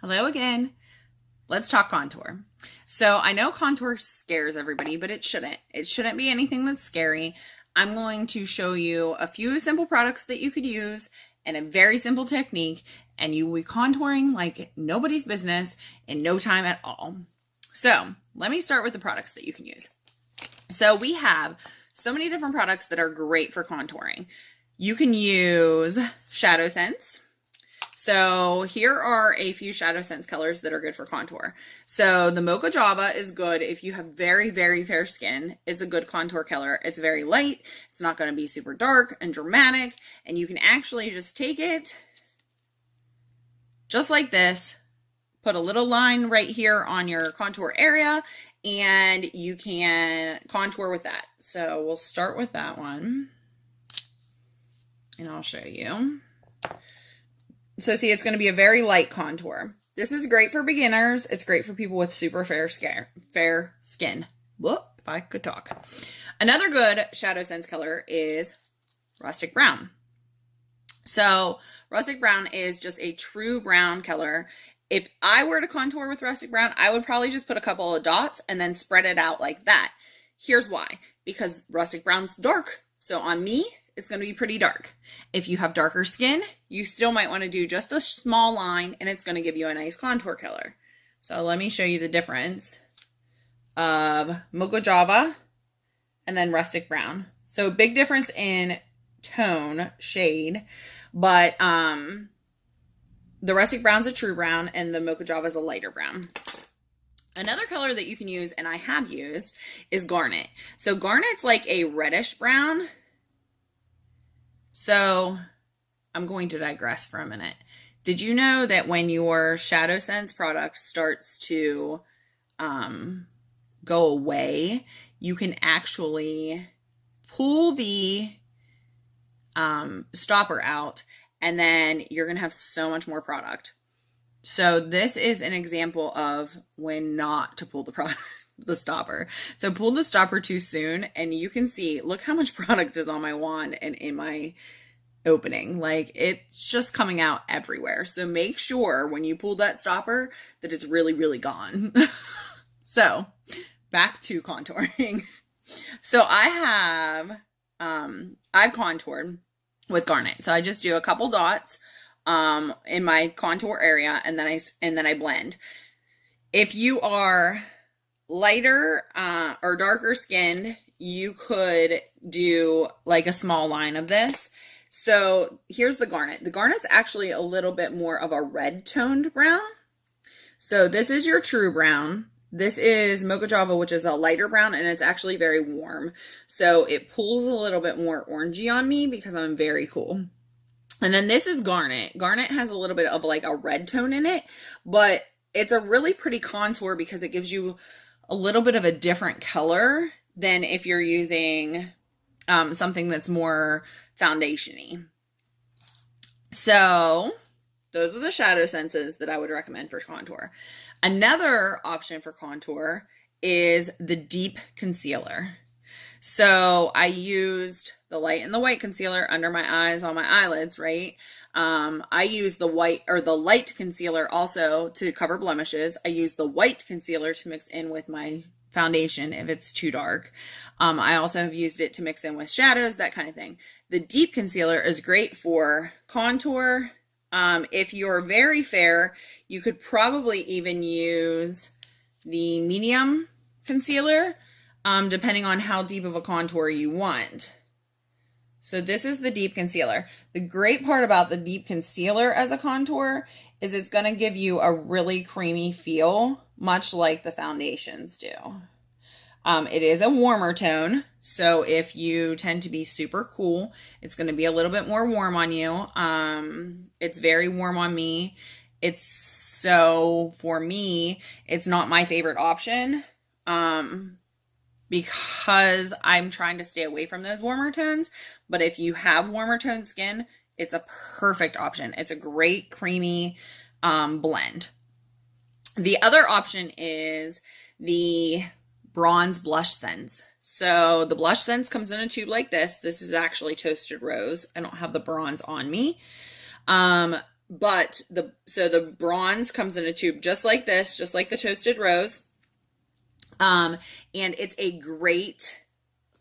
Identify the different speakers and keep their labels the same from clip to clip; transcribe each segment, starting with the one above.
Speaker 1: Hello again. Let's talk contour. So I know contour scares everybody, but it shouldn't. It shouldn't be anything that's scary. I'm going to show you a few simple products that you could use and a very simple technique, and you will be contouring like nobody's business in no time at all. So let me start with the products that you can use. So we have so many different products that are great for contouring. You can use SeneGence. So here are a few SeneGence colors that are good for contour. So the Mocha Java is good if you have very, very fair skin. It's a good contour color. It's very light. It's not going to be super dark and dramatic. And you can actually just take it just like this, put a little line right here on your contour area, and you can contour with that. So we'll start with that one, and I'll show you. So see, it's going to be a very light contour. This is great for beginners. It's great for people with super fair skin. Whoop, if I could talk. Another good SeneGence color is rustic brown. So rustic brown is just a true brown color. If I were to contour with rustic brown, I would probably just put a couple of dots and then spread it out like that. Here's why. Because rustic brown's dark. So on me, it's going to be pretty dark. If you have darker skin, you still might want to do just a small line, and it's going to give you a nice contour color. So let me show you the difference of Mocha Java and then rustic brown. So big difference in tone, shade, but the rustic brown's a true brown and the Mocha Java is a lighter brown. Another color that you can use, and I have used, is garnet. So garnet's like a reddish brown. So I'm going to digress for a minute. Did you know that when your SeneGence product starts to go away, you can actually pull the stopper out, and then you're going to have so much more product. So this is an example of when not to pull the stopper. So pull the stopper too soon, and you can see, look how much product is on my wand and in my opening. Like, it's just coming out everywhere. So make sure when you pull that stopper that it's really, really gone. So back to contouring. So I've contoured with garnet. So I just do a couple dots in my contour area, and then I blend. If you are lighter or darker skinned, you could do like a small line of this. So here's the garnet. The garnet's actually a little bit more of a red toned brown. So this is your true brown. This is Mocha Java, which is a lighter brown, and it's actually very warm. So it pulls a little bit more orangey on me because I'm very cool. And then this is garnet. Garnet has a little bit of like a red tone in it, but it's a really pretty contour because it gives you a little bit of a different color than if you're using something that's more foundation-y. So those are the SeneGences that I would recommend for contour. Another option for contour is the deep concealer. So I used the light and the white concealer under my eyes, on my eyelids, right? I use the white or the light concealer also to cover blemishes. I use the white concealer to mix in with my foundation if it's too dark. I also have used it to mix in with shadows, that kind of thing. The deep concealer is great for contour. If you're very fair, you could probably even use the medium concealer, depending on how deep of a contour you want. So this is the deep concealer. The great part about the deep concealer as a contour is it's going to give you a really creamy feel, much like the foundations do. It is a warmer tone, so if you tend to be super cool, it's going to be a little bit more warm on you. It's very warm on me. So for me, it's not my favorite option. Because I'm trying to stay away from those warmer tones. But if you have warmer toned skin, it's a perfect option. It's a great creamy blend. The other option is the bronze blush scents. So the blush scents comes in a tube like this. This is actually toasted rose. I don't have the bronze on me. But the bronze comes in a tube just like this, just like the Toasted Rose. And it's a great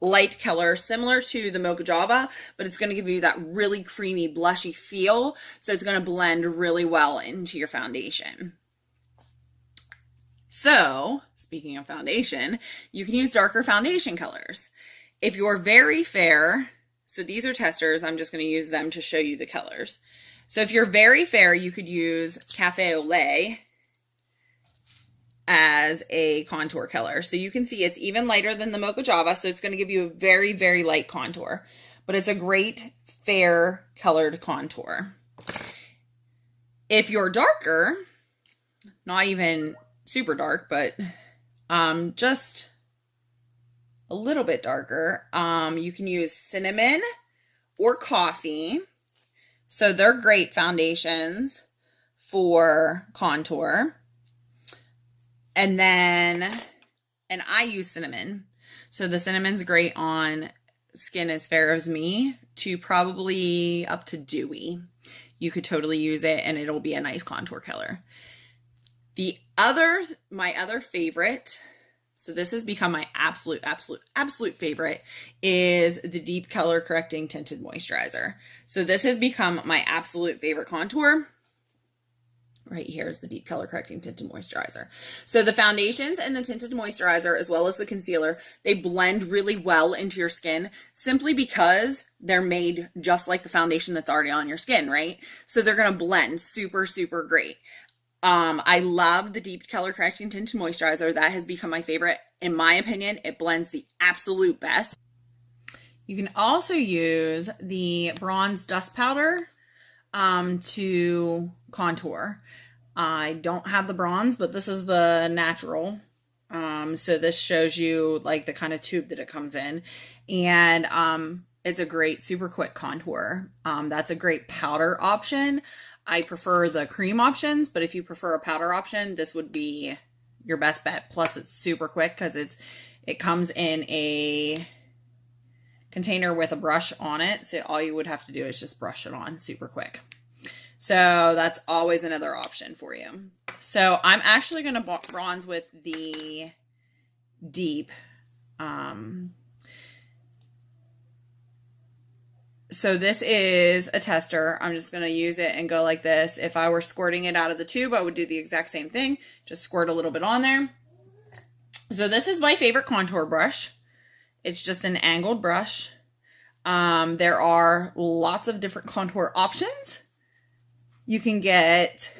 Speaker 1: light color, similar to the Mocha Java, but it's going to give you that really creamy, blushy feel. So it's going to blend really well into your foundation. So, speaking of foundation, you can use darker foundation colors. If you're very fair, so these are testers, I'm just going to use them to show you the colors. So if you're very fair, you could use Cafe au Lait as a contour color. So you can see it's even lighter than the Mocha Java, so it's going to give you a very, very light contour. But it's a great, fair colored contour. If you're darker, not even super dark, but just a little bit darker, you can use cinnamon or coffee. So they're great foundations for contour. And I use cinnamon. So the cinnamon's great on skin as fair as me to probably up to dewy. You could totally use it and it'll be a nice contour color. My other favorite, so this has become my absolute favorite, is the Deep Color Correcting Tinted Moisturizer. So this has become my absolute favorite contour. Right here is the Deep Color Correcting Tinted Moisturizer. So the foundations and the tinted moisturizer, as well as the concealer, they blend really well into your skin simply because they're made just like the foundation that's already on your skin, right? So they're going to blend super, super great. I love the Deep Color Correcting Tinted Moisturizer. That has become my favorite. In my opinion, it blends the absolute best. You can also use the Bronze Dust Powder to contour. I don't have the bronze, but this is the natural. So this shows you like the kind of tube that it comes in. And it's a great, super quick contour. That's a great powder option. I prefer the cream options, but if you prefer a powder option, this would be your best bet. Plus it's super quick because it comes in a container with a brush on it. So all you would have to do is just brush it on super quick. So that's always another option for you. So I'm actually going to bronze with the Deep. So this is a tester. I'm just going to use it and go like this. If I were squirting it out of the tube, I would do the exact same thing. Just squirt a little bit on there. So this is my favorite contour brush. It's just an angled brush. There are lots of different contour options. You can get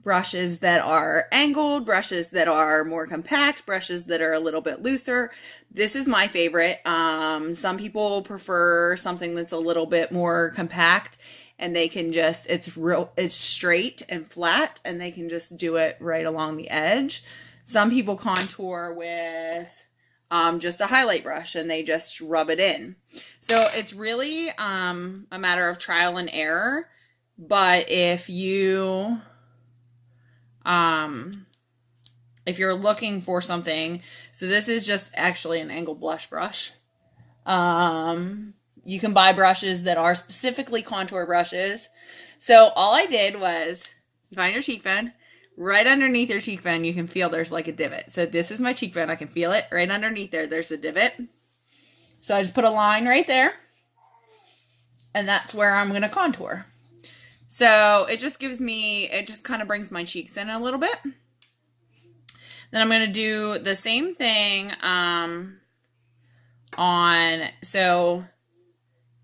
Speaker 1: brushes that are angled, brushes that are more compact, brushes that are a little bit looser. This is my favorite. Some people prefer something that's a little bit more compact and they can just, it's straight and flat and they can just do it right along the edge. Some people contour with just a highlight brush and they just rub it in. So it's really a matter of trial and error. But if you're looking for something, so this is just actually an angled blush brush. You can buy brushes that are specifically contour brushes. So all I did was find your cheekbone. Right underneath your cheekbone, you can feel there's like a divot. So this is my cheekbone. I can feel it right underneath there. There's a divot. So I just put a line right there. And that's where I'm going to contour. So it just kind of brings my cheeks in a little bit. Then I'm going to do the same thing so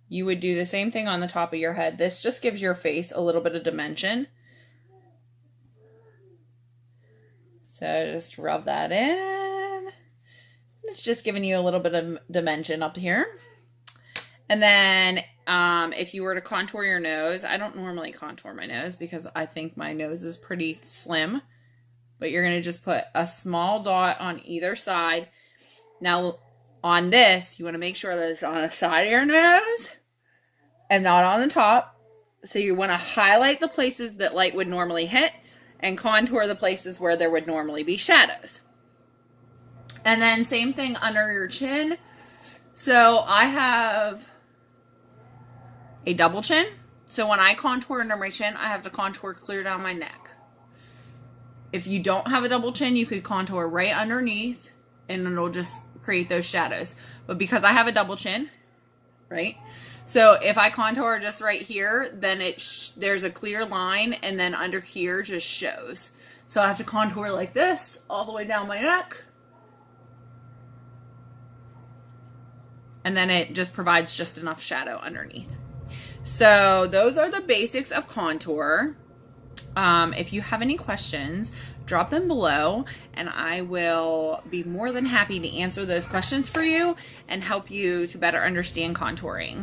Speaker 1: you would do the same thing on the top of your head. This just gives your face a little bit of dimension. So just rub that in. It's just giving you a little bit of dimension up here. And then if you were to contour your nose, I don't normally contour my nose because I think my nose is pretty slim. But you're going to just put a small dot on either side. Now, on this, you want to make sure that it's on the side of your nose and not on the top. So you want to highlight the places that light would normally hit and contour the places where there would normally be shadows. And then same thing under your chin. So I have a double chin. So when I contour under my chin, I have to contour clear down my neck. If you don't have a double chin, you could contour right underneath and it'll just create those shadows. But because I have a double chin, right? So if I contour just right here, then there's a clear line, and then under here just shows. So I have to contour like this all the way down my neck. And then it just provides just enough shadow underneath. So those are the basics of contour. If you have any questions, drop them below and I will be more than happy to answer those questions for you and help you to better understand contouring.